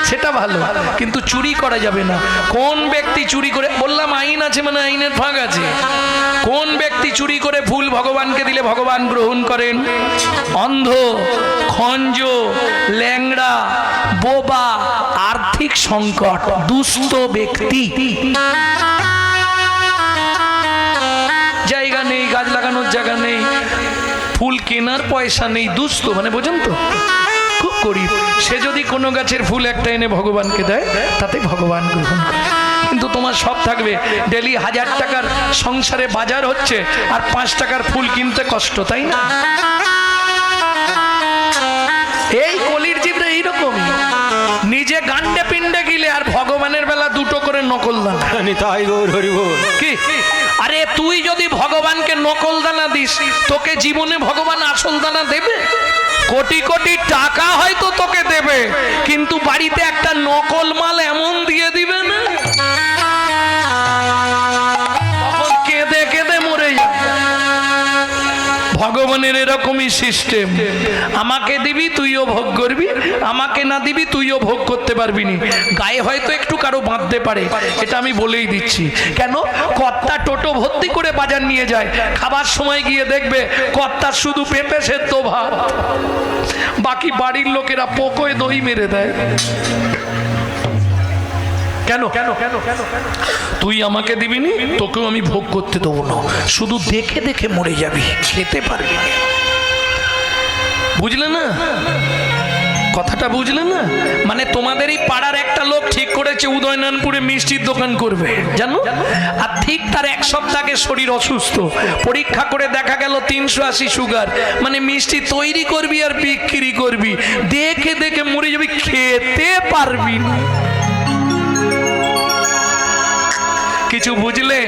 সেটা ভালো, কিন্তু চুরি করা যাবে না। কোন ব্যক্তি চুরি করে, বললাম আইন আছে মানে আইনের ফাঁক আছে। কোন ব্যক্তি চুরি করে ফুল ভগবানকে দিলে ভগবান গ্রহণ করেন? অন্ধ, খঞ্জ, ল্যাংড়া, বোবা, আর্থিক সংকট, দুস্থ ব্যক্তি। জায়গা নেই, গাছ লাগানোর জায়গা নেই, ফুল কেনার পয়সা নেই, দুস্থ মানে বোঝেন তো, খুব গরিব। সে যদি কোনো গাছের ফুল একটা এনে ভগবানকে দেয় তাতে ভগবান গ্রহণ করে। কিন্তু তোমার সব থাকবে, ডেলি 1000 টাকার সংসারে বাজার হচ্ছে আর 5 টাকার ফুল কিনতে কষ্ট, তাই না? এই কলির জীবরা এইরকমই, নিজে গান্ডে পিণ্ডে গিলে আর ভগবানের বেলা 2টো করে নকল দানা। তাই গৌর হরি বল। কি? আরে তুই যদি ভগবানকে নকল দানা দিস, তোকে জীবনে ভগবান আসল দানা দেবে? কোটি কোটি টাকা হয়তো তোকে দেবে, কিন্তু বাড়িতে একটা নকল মাল এমন দিয়ে দিবে না, তখন কেঁদে কেঁদে মরে যাবে। ভগবানের এরকমই সিস্টেম, আমাকে দিবি তুইও ভোগ করবি, আমাকে না দিবি তুইও ভোগ করতে পারবি না। গায়ে হয়তো একটু কারো বাঁধতে পারে, এটা আমি বলেই দিচ্ছি। কেন? কর্তা টোটো ভর্তি করে বাজার নিয়ে যায়, খাবার সময় গিয়ে দেখবে কর্তা শুধু পেঁপে সেদ্ধ ভাত, বাকি বাড়ির লোকেরা পোকোয় দই মেরে দেয়। কেন? তুই আমাকে দিবি নি, তোকেও আমি ভোগ করতে দেবো না, শুধু দেখে দেখে মরে যাবি, খেতে পারবি না। বুঝলে না কথাটা? বুঝলে না? মানে তোমাদের এই পাড়ার একটা লোক ঠিক করেছে উদয়নারায়ণপুরে মিষ্টির দোকান করবে, জানো? আর ঠিক তার 1 সপ্তাহ আগে শরীর অসুস্থ, পরীক্ষা করে দেখা গেল 380 সুগার। মানে মিষ্টি তৈরি করবি আর বিক্রি করবি, দেখে দেখে মরে যাবি, খেতে পারবি না। কিছু বুঝলে?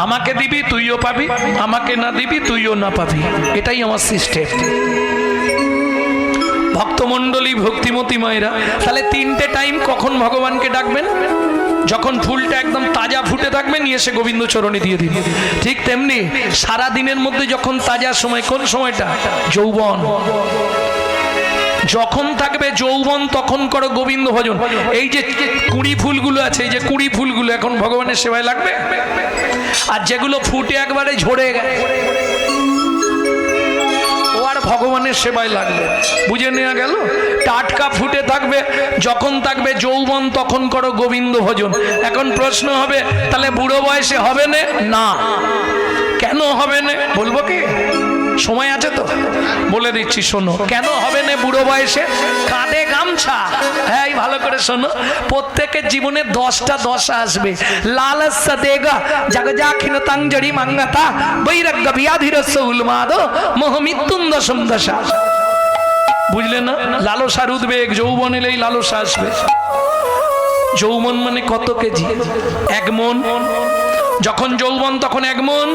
আমাকে দিবি তুইও পাবি, আমাকে না দিবি তুইও না পাবি, এটাই আমার সিস্টেম। ভক্তমণ্ডলী ভক্তিমতী মায়েরা, তাহলে 3টে টাইম কখন ভগবানকে ডাকবেন? যখন ফুলটা একদম তাজা ফুটে থাকবে, নিয়ে এসে গোবিন্দ চরণে দিয়ে দিন। ঠিক তেমনি সারা দিনের মধ্যে যখন তাজা সময়, কোন সময়টা? যৌবন। যখন থাকবে যৌবন তখন করো গোবিন্দ ভজন। এই যে কুড়ি ফুলগুলো আছে, এই যে কুড়ি ফুলগুলো এখন ভগবানের সেবায় লাগবে, আর যেগুলো ফুটে একবারে ঝরে গেছে ও আর ভগবানের সেবায় লাগবে। বুঝে নেওয়া গেল? টাটকা ফুটে থাকবে, যখন থাকবে যৌবন তখন করো গোবিন্দ ভজন। এখন প্রশ্ন হবে, তাহলে বুড়ো বয়সে হবে না? কেন হবে না বলবো কি? সময় আছে তো বলে দিচ্ছি, শোনো কেন হবে না বুড়ো বয়সে। কাঁধে গামছা, হ্যাঁ ভালো করে শোনো, প্রত্যেকের জীবনে 10টা দশা আসবে। লালসা দেগা জগজাখিন তাঞ্জরি মাঙ্গাতা বৈরাগ্য বিয়াধিরস্য উন্মাদ মোহ মৃত্যুম দশম দশা। বুঝলে না? লালসার উদ্বেগ, যৌবন এলেই লালসা আসবে। যৌবন মানে কত কেজি? 1 মন। যখন যৌবন তখন 1 মন,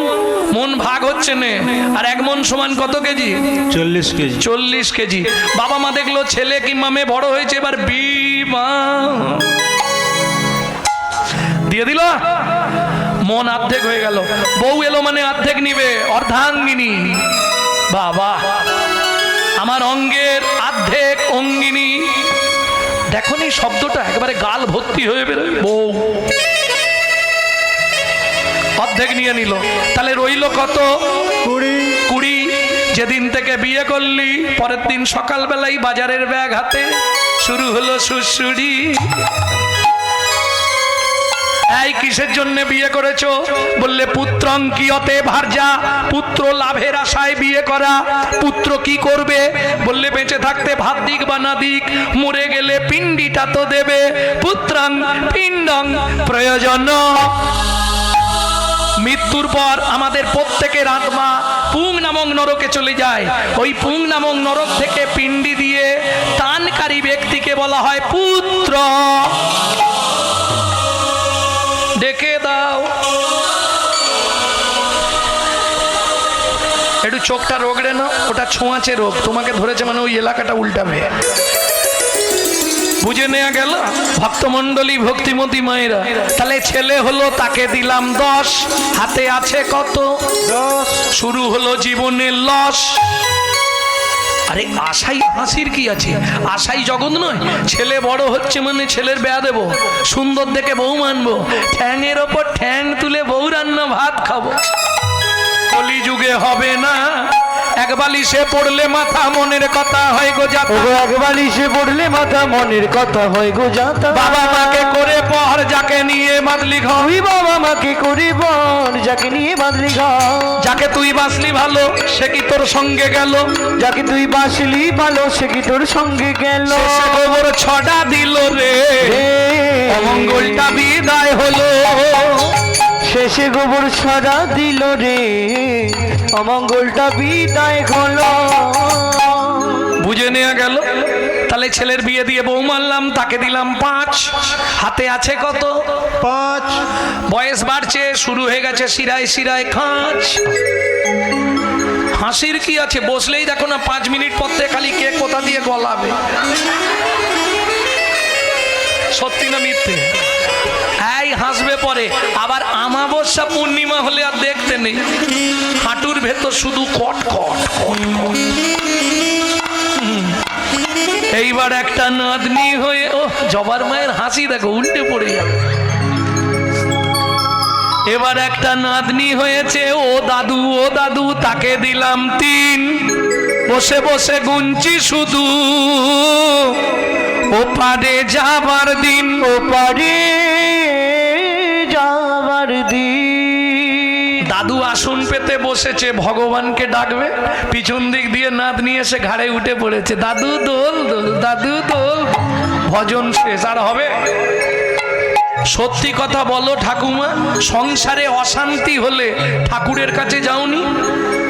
মন ভাগ হচ্ছে না, আর 1 মন সমান কত কেজি? 40 কেজি। 40 কেজি। বাবা মা দেখলো ছেলে কিংবা মেয়ে বড় হয়েছে, এবার বিবাহ দিয়ে দিল, মন অর্ধেক হয়ে গেল। বউ এলো মানে অর্ধেক নিবে, অর্ধাঙ্গিনী। বাবা, আমার অঙ্গের অর্ধেক অঙ্গিনী। দেখো নি শব্দটা একেবারে গাল ভর্তি হয়ে বেরোয়, বউ অর্ধেক নিয়ে নিল। তাহলে রইল কত? 20। যেদিন থেকে বিয়ে করলি পরের দিন সকালবেলায় বাজারের ব্যাগ হাতে শুরু হলো সুড়সুড়ি। এই কিসের জন্য বিয়ে করেছো? বললে পুত্রং কিয়তে ভার্যা, পুত্র লাভের আশায় বিয়ে করা। পুত্র কি করবে? বললে বেঁচে থাকতে ভাত দিক বা না দিক, মরে গেলে পিণ্ডিটা তো দেবে। পুত্রং পিণ্ডং প্রয়োজন। মৃত্যুর পর আমাদের প্রত্যেকের আত্মা পুং নামক নরকে চলে যায়। ওই পুং নামক নরক থেকে পিণ্ডি দিয়ে দানকারী ব্যক্তিকে বলা হয় পুত্র। ডেকে দাও। একটু চোখটা রোগড়ে না, ওটা ছোঁয়াচে রোগ, তোমাকে ধরেছে মানে ওই এলাকাটা উল্টাবে। বুঝে নেওয়া গেল? ভক্তমণ্ডলী, ভক্তিমতী মায়েরা, তাহলে ছেলে হলো, তাকে দিলাম 10, হাতে আছে কত? 10। শুরু হলো জীবনের লস। আরে আশাই হাসির কি আছে? আশাই জগৎ নয়। ছেলে বড় হচ্ছে মানে ছেলের বেয়া দেবো, সুন্দর দেখে বউ মানবো, ঠ্যাংয়ের ওপর ঠ্যাং তুলে বউ রান্না ভাত খাবো। কলিযুগে হবে না। এক বালিশে পড়লে মাথা মনের কথা হয় গো যাতা। এক বালিশে পড়লে মাথা মনের কথা হয় গো যাতা। বাবা মাকে করে পর যাকে নিয়ে বাঁধলি ঘর। ওই বাবা মাকে করে বল যাকে নিয়ে বাঁধলি ঘর। যাকে তুই বাঁচলি ভালো সে কি তোর সঙ্গে গেল? যাকে তুই বাঁচলি ভালো সে কি তোর সঙ্গে গেল? শেষে গোবর ছড়া দিল রে, অমঙ্গলটা বিদায় হলো। শেষে গোবর ছড়া দিল রে, অমঙ্গলটা বিদায় হলো। বুঝে নেওয়া গেল? তাহলে ছেলের বিয়ে দিয়ে বউ মানলাম, তাকে দিলাম 5, হাতে আছে কত? 5। বয়স বাড়ছে, শুরু হয়ে গেছে শিরায় শিরায় খাঁচ। হাসির কি আছে? বসলেই দেখো না 5 মিনিট পর থেকে খালি কে কোথা দিয়ে গলাবে। সত্যি না মিথ্যে? এই হাসবে পরে। আবার আমাবস্যা পূর্ণিমা হলে আর দেখতে নেই, হাঁটুর ভেতর শুধু কট কট কট কট। এইবার একটা নাতনি হয়ে, ও জবার মায়ের হাসি দেখো উল্টে পড়ে যাবে। এবার একটা নাতনি হয়েছে, ও দাদু তাকে দিলাম 3, বসে বসে গুনছি শুধু ওপারে যাবার দিন, ওপারে যাবার দিন। দাদু আসন পেতে বসেছে, ভগবানকে ডাকবে, পিছন দিক দিয়ে নাতনি এসে ঘাড়ে উঠে পড়েছে, দাদু দোল দোল, দাদু দোল। ভজন শেষ, আর হবে? সত্যি কথা বলো ঠাকুমা, সংসারে অশান্তি হলে ঠাকুরের কাছে যাওনি?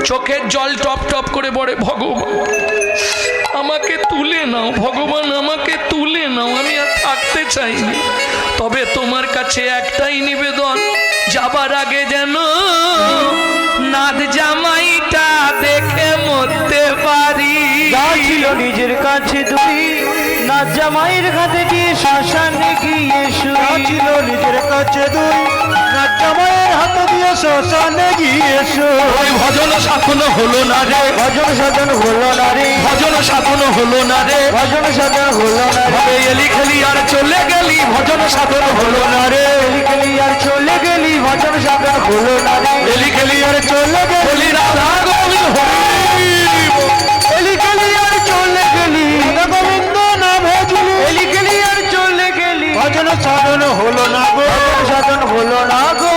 চোখের জল টপ টপ করে পড়ে, ভগবান আমাকে তুলে নাও, ভগবান আমাকে তুলে নাও, আমি আর থাকতে চাইনি। তবে তোমার কাছে একটাই নিবেদন, যাবার আগে যেন নাদ জামাইটা দেখে মরতে পারি। যা ছিল নিজের কাছে তুই না জামাইয়ের কাছে গিয়ে শ্মশানে গিয়ে শুই ছিল নিজের কাছে দুই না জামাইয়ের হাতে দিয়ে শ্মশানে গিয়েছো ওই ভজন সাধন হলো না রে, ভজন সাধন হলো না রে, ভজন সাধন হলো না রে, ভজন সাধন হলো না রে, তবে এলি খেলি আর চলে গেলি ভজন সাধন হলো না রে, এলি খেলি আর চলে গেলি ভজন সাধন হলো না রে, এলি খেলি আর চলে গেলি রাধা গোবিন্দ হরি বল। এলি খেলি আর চলে গেলি রাধা গোবিন্দ না ভজলি এলি খেলি আর চলে গেলি ভজন সাধন হলো না গো ভজন সাধন হলো না গো।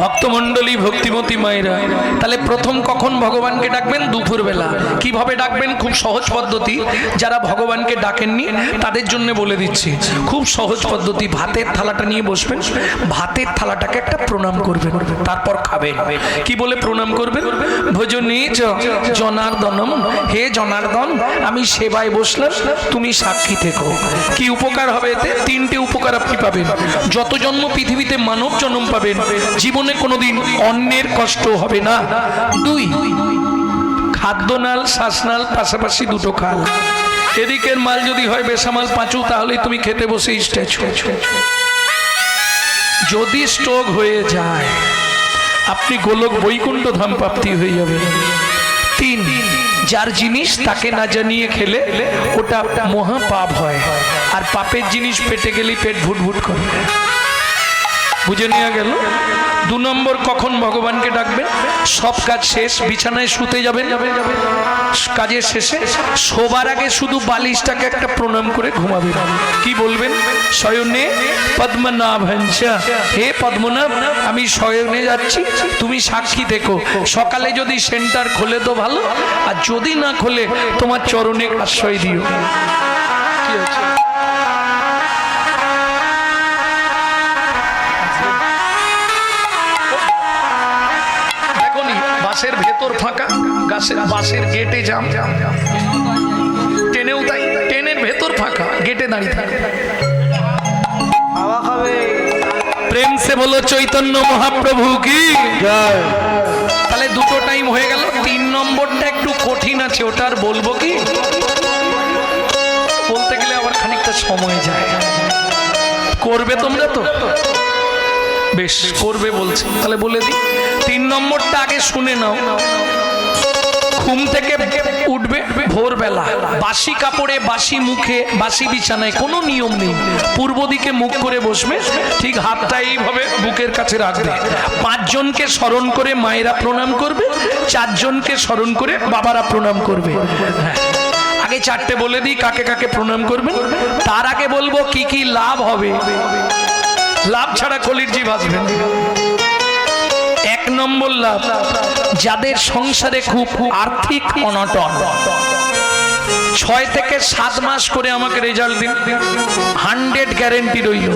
ভক্তমণ্ডলী ভক্তিমতী মায়েরা, তাহলে প্রথম কখন ভগবানকে ডাকবেন? দুপুরবেলা। কিভাবে ডাকবেন? খুব সহজ পদ্ধতি। যারা ভগবানকে ডাকেননি তাদের জন্য বলে দিচ্ছি, খুব সহজ পদ্ধতি। ভাতের থালাটা নিয়ে বসবেন, ভাতের থালাটাকে একটা প্রণাম করবেন, তারপর খাবেন। কি বলে প্রণাম করবেন? ভজনী জনার্দনম, হে জনার্দন আমি সেবায় বসলাম, তুমি সাক্ষী থেকো। কি উপকার হবে এতে? তিনটে উপকার আপনি পাবেন। যত জন্ম পৃথিবীতে মানব জন্ম পাবেন, জীবনে কোনোদিন অন্যের কষ্ট হবে না। দুই, খাদ্যনাল শ্বাসনাল পাশাপাশি দুটো খাল। এদিকের মাল যদি হয় বেসামাল পাঁচু, তাহলে তুমি খেতে বসে স্ট্যাচু। যদি স্ট্রোক হয়ে যায় আপনি গোলক বৈকুণ্ঠ ধাম প্রাপ্তি হয়ে যাবে। তিন, যার জিনিস তাকে না জানিয়ে খেলে ওটা মহা পাপ হয়, আর পাপের জিনিস পেটে গেলে পেট ভুটভুট করে। বুঝে নেওয়া গেল। দু নম্বর, কখন ভগবানকে ডাকবেন? সব কাজ শেষ, বিছানায় শুতে যাবেন, কাজের শেষে শোবার আগে শুধু বালিশটাকে একটা প্রণাম করে ঘুমাবেন। কি বলবেন? শয়নে পদ্মনাভঞ্চা, হে পদ্মনাভ আমি শয়নে যাচ্ছি, তুমি সাক্ষী দেখো। সকালে যদি সেন্টার খোলে তো ভালো, আর যদি না খোলে তোমার চরণে আশ্রয় দিও। কি হচ্ছে? বাসের ভেতর ফাঁকা, বাসের গেটে জাম, ট্রেনেও তাই, ট্রেনের ভেতর ফাঁকা, গেটে দাঁড়িয়ে থাকে। হাওয়া খাবে প্রেম সে বলো চৈতন্য মহাপ্রভু কি জয়। তাহলে দুটো টাইম হয়ে গেল। তিন নম্বরটা একটু কঠিন আছে, ওটা আর বলবো কি? বলতে গেলে আবার খানিকটা সময় যায়। করবে তোমরা তো? বেশ, করবে বলছে, তাহলে বলে দিই। তিন নম্বরটা আগে শুনে নাও। ঘুম থেকে উঠবে ভোরবেলা, বাসি কাপড়ে, বাসি মুখে, বাসি বিছানায়, কোনো নিয়ম নেই। পূর্ব দিকে মুখ করে বসবে, ঠিক হাতটা এইভাবে বুকের কাছে রাখবে। পাঁচজনকে স্মরণ করে মায়েরা প্রণাম করবে, চারজনকে স্মরণ করে বাবারা প্রণাম করবে। হ্যাঁ, আগে চারটে বলে দিই কাকে কাকে প্রণাম করবেন, তার আগে বলবো কি কি লাভ হবে। লাভ ছাড়া কলির জীব আসবে। এক নম্বর লাভ, যাদের সংসারে খুব আর্থিক অনটন, 6 থেকে 7 মাস করে আমাকে রেজাল্ট দিন, 100 গ্যারেন্টি রইল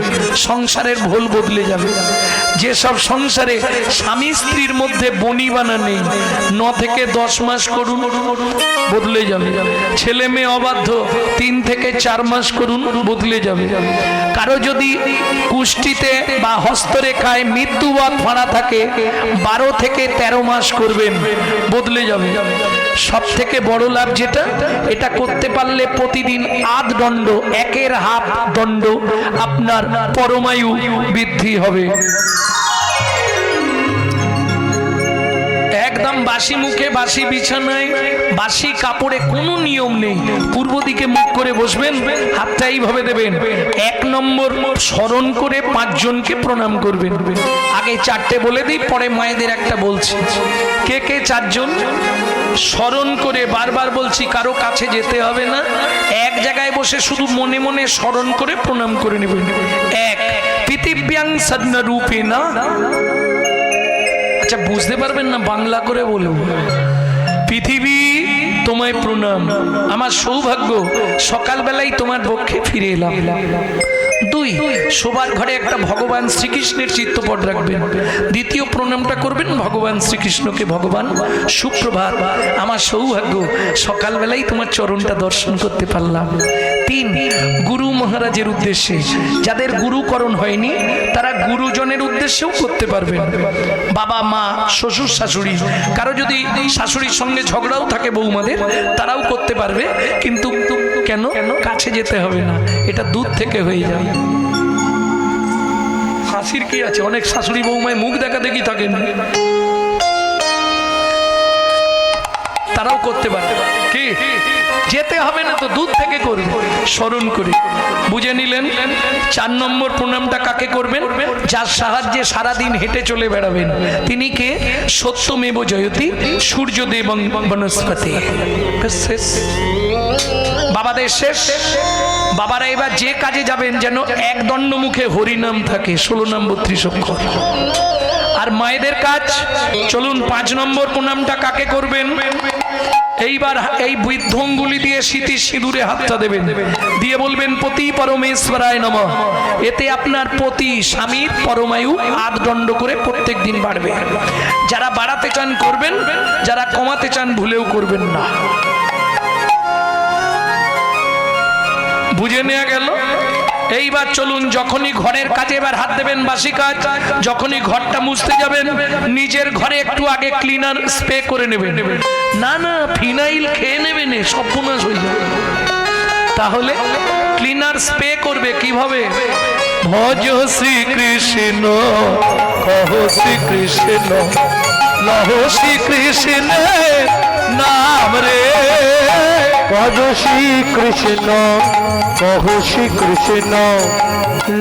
সংসারের ভুল বদলে যাবে। যেসব সংসারে স্বামী স্ত্রীর মধ্যে বনিবানা নেই, 9 থেকে 10 মাস করুন, বদলে যাবে। ছেলে মেয়ে অবাধ্য, 3 থেকে 4 মাস করুন, বদলে যাবে। কারো যদি কুষ্টিতে বা হস্তরেখায় মৃত্যুবাদ ফাঁড়া থাকে, 12 থেকে 13 মাস করবেন, বদলে যাবে। সব থেকে বড় লাভ যেটা, এটা করতে পারলে প্রতিদিন 8 দণ্ড, 1-এর হাফ দণ্ড আপনার পরমায়ু বৃদ্ধি হবে। একদম বাসি মুখে, বাসি বিছানায়, বাসি কাপড়ে, কোনো নিয়ম নেই। পূর্ব দিকে মুখ করে বসবেন, হাতটা এইভাবে দেবেন। 1 নম্বর, স্মরণ করে 5 জনকে প্রণাম করবেন। আগে 4টে বলে দিই, পরে মায়েদের একটা বলছি। কে কে 4 জন? স্মরণ করে, বারবার বলছি, কারো কাছে যেতে হবে না, এক জায়গায় বসে শুধু মনে মনে স্মরণ করে প্রণাম করে নেবেন। 1, পৃথিব্যাং সদনা রূপে না। আচ্ছা, বুঝতে পারবেন না, বাংলা করে বলবো। পৃথিবী তোমায় প্রণাম, আমার সৌভাগ্য সকালবেলায় তোমার পক্ষে ফিরে এলাম। 2, শোবার ঘরে একটা ভগবান শ্রীকৃষ্ণের চিত্রপট রাখবেন। দ্বিতীয় প্রণামটা করবেন ভগবান শ্রীকৃষ্ণকে, ভগবান সুপ্রভাত, আমার সৌভাগ্য সকালবেলায় তোমার চরণটা দর্শন করতে পারলাম। তিন, গুরু মহারাজের উদ্দেশ্যে। যাদের গুরুকরণ হয়নি তারা গুরুজনের উদ্দেশ্যেও করতে পারবেন। বাবা মা শ্বশুর শাশুড়ি, কারো যদি শাশুড়ির সঙ্গে ঝগড়াও থাকে বৌমাদের, তারাও করতে পারবে, কিন্তু কেন কাছে যেতে হবে না, এটা দূর থেকে হয়ে যাবে। হাসির কি আছে, অনেক শাশুড়ি বৌমায় মুখ দেখা দেখি থাকেন, তারাও করতে পারবে, কি যেতে হবে না তো, দূর থেকে করবে স্মরণ করে। বুঝে নিলেন? 4 নম্বর প্রণামটা কাকে করবেন? যার সাহায্যে সারাদিন হেঁটে চলে বেড়াবেন। তিনি কে? সত্যমেব জয়তি সূর্যদেব বনস্পতি। বাবাদের শেষ। বাবারা এবার যে কাজে যাবেন যেন এক দণ্ড মুখে হরিনাম থাকে, 16 নাম 32 অক্ষর। আর মায়েদের কাজ, চলুন 5 নম্বর প্রণামটা কাকে করবেন? এইবার এই বৃদ্ধ অঙ্গুলি দিয়ে স্মৃতি সিঁদুরে হাতটা দেবেন, দিয়ে বলবেন পতি পরমেশ্বরায় নমঃ। এতে আপনার পতি স্বামীর পরমায়ু 8 দণ্ড করে প্রত্যেক দিন বাড়বে। যারা বাড়াতে চান করবেন, যারা কমাতে চান ভুলেও করবেন না। বুঝে নেওয়া গেল? এইবার চলুন, যখনই ঘরের কাজে এবার হাত দেবেন, বাসি কাজ, যখনই ঘরটা মুছতে যাবেন নিজের ঘরে একটু আগে ক্লিনার স্প্রে করে নেবেন। না না, ফিনাইল খেয়ে নেবেন, সর্বনাশ হয়ে যাবে। তাহলে ক্লিনার স্প্রে করবে কিভাবে? ভজ শ্রীকৃষ্ণ, কহ শ্রীকৃষ্ণ, লহ শ্রীকৃষ্ণ নাম রে। ভজ শ্রীকৃষ্ণ, কহ শ্রীকৃষ্ণ,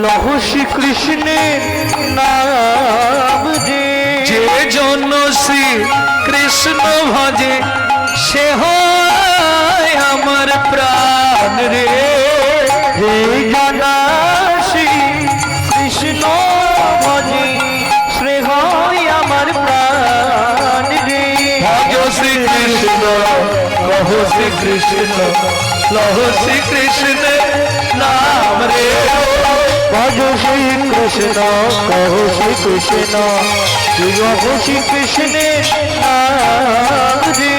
লহ শ্রীকৃষ্ণের নাম রে। যে জন শ্রী কৃষ্ণ ভজে সে হয় আমার প্রাণ রে। যে জানা শ্রী কৃষ্ণ ভজে সে হয় আমার প্রাণ রে। ভজ শ্রীকৃষ্ণ, কহ শ্রীকৃষ্ণ, লহ শ্রীকৃষ্ণ নাম রে। ভজ শ্রীকৃষ্ণ, কহ শ্রীকৃষ্ণ, লহ শ্রীকৃষ্ণের নাম রে।